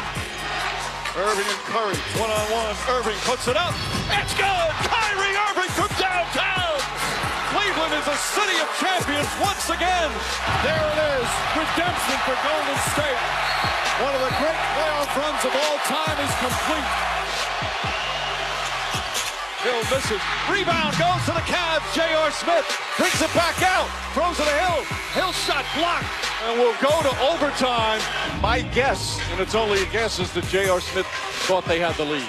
possession. Irving and Curry, one-on-one. Irving puts it up. It's good! Kyrie Irving from downtown! Cleveland is a city of champions once again. There it is. Redemption for Golden State. One of the great playoff runs of all time is complete. Hill misses. Rebound goes to the Cavs. J.R. Smith brings it back out. Throws it to Hill. Hill shot blocked. And we'll go to overtime. My guess, and it's only a guess, is that J.R. Smith thought they had the lead.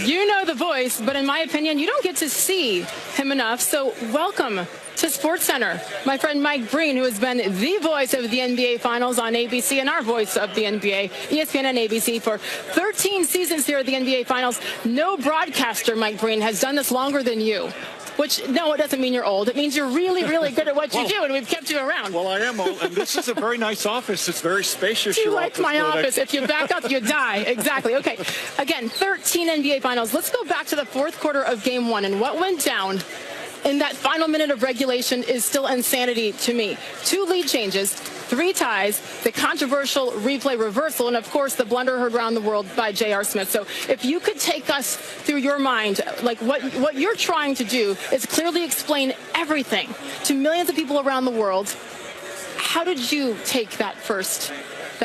You know the voice, but in my opinion, you don't get to see him enough. So welcome to SportsCenter, my friend Mike Breen, who has been the voice of the NBA Finals on ABC and our voice of the NBA, ESPN and ABC, for 13 seasons here at the NBA Finals. No broadcaster, Mike Breen, has done this longer than you. Which, no, it doesn't mean you're old. It means you're really, really good at what you do, and we've kept you around. Well, I am old, and this is a very nice office. It's very spacious. You like my office. If you back up, you die. Exactly. Okay. Again, 13 NBA Finals. Let's go back to the fourth quarter of Game 1, and what went down in that final minute of regulation is still insanity to me. 2 lead changes, 3 ties, the controversial replay reversal, and of course the blunder heard around the world by J.R. Smith. So if you could take us through your mind, like what you're trying to do is clearly explain everything to millions of people around the world. How did you take that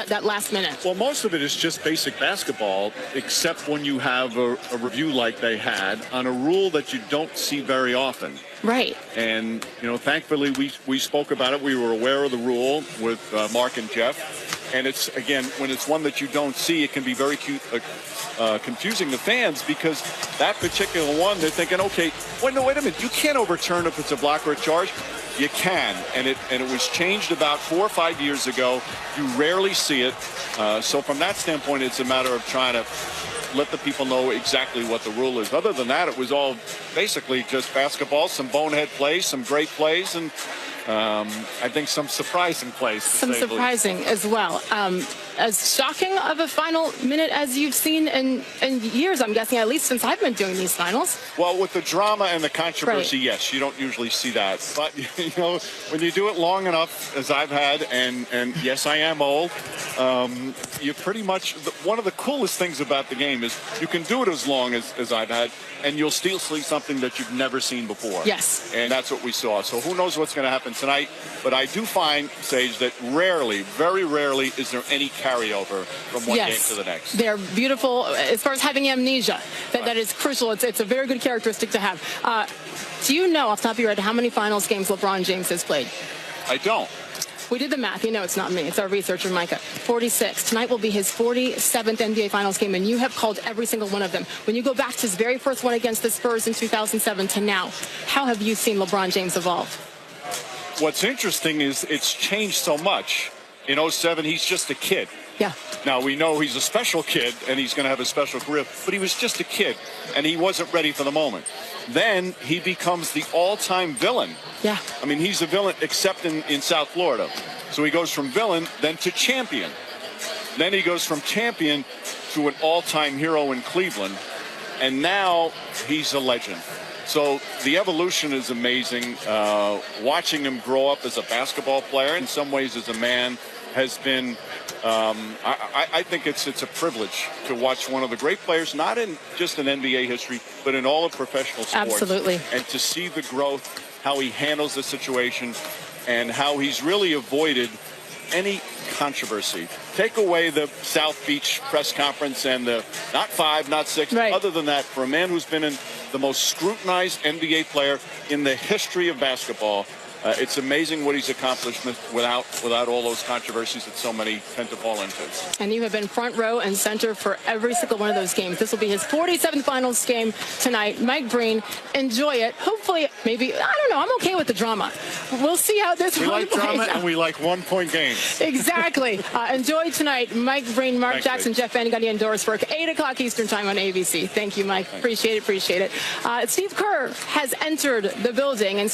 that last minute? Well, most of it is just basic basketball, except when you have a review like they had on a rule that you don't see very often. Right. And, you know, thankfully we spoke about it. We were aware of the rule with Mark and Jeff. And it's, again, when it's one that you don't see, it can be very confusing to fans, because that particular one, they're thinking, okay, wait a minute, you can't overturn if it's a block or a charge. You can, and it was changed about 4 or 5 years ago. You rarely see it. So from that standpoint, it's a matter of trying to let the people know exactly what the rule is. Other than that, it was all basically just basketball, some bonehead plays, some great plays, and I think some surprising plays. Some surprising as well. As shocking of a final minute as you've seen in years, I'm guessing, at least since I've been doing these finals. Well, with the drama and the controversy, right. Yes, you don't usually see that. But, you know, when you do it long enough, as I've had, and yes, I am old, you pretty much, one of the coolest things about the game is you can do it as long as I've had, and you'll still see something that you've never seen before. Yes. And that's what we saw. So who knows what's going to happen tonight. But I do find, Sage, that rarely, very rarely, is there any carryover from one game to the next. They're beautiful as far as having amnesia. That is crucial. It's a very good characteristic to have. Do you know off the top of your head how many finals games LeBron James has played? I don't. We did the math. You know it's not me. It's our researcher, Micah. 46. Tonight will be his 47th NBA Finals game, and you have called every single one of them. When you go back to his very first one against the Spurs in 2007 to now, how have you seen LeBron James evolve? What's interesting is it's changed so much. In 07, he's just a kid. Yeah. Now, we know he's a special kid, and he's going to have a special career, but he was just a kid, and he wasn't ready for the moment. Then he becomes the all-time villain. Yeah. I mean, he's a villain except in South Florida. So he goes from villain then to champion. Then he goes from champion to an all-time hero in Cleveland, and now he's a legend. So the evolution is amazing. Watching him grow up as a basketball player, in some ways as a man, has been, I think it's a privilege to watch one of the great players, not in just in NBA history, but in all of professional sports. Absolutely. And to see the growth, how he handles the situation, and how he's really avoided any controversy. Take away the South Beach press conference and the not 5, not 6. Right. Other than that, for a man who's been in the most scrutinized NBA player in the history of basketball, it's amazing what he's accomplished without all those controversies that so many tend to fall into. And you have been front row and center for every single one of those games. This will be his 47th finals game tonight. Mike Breen, enjoy it. Hopefully, maybe, I don't know, I'm okay with the drama. We'll see how this one plays out. We like drama and we like one-point games. Exactly. Enjoy tonight. Mike Breen, Mark Thanks, Jackson, Dave. Jeff Van Gundy, and Doris Burke, 8 o'clock Eastern time on ABC. Thank you, Mike. Thanks. Appreciate it. Steve Kerr has entered the building. And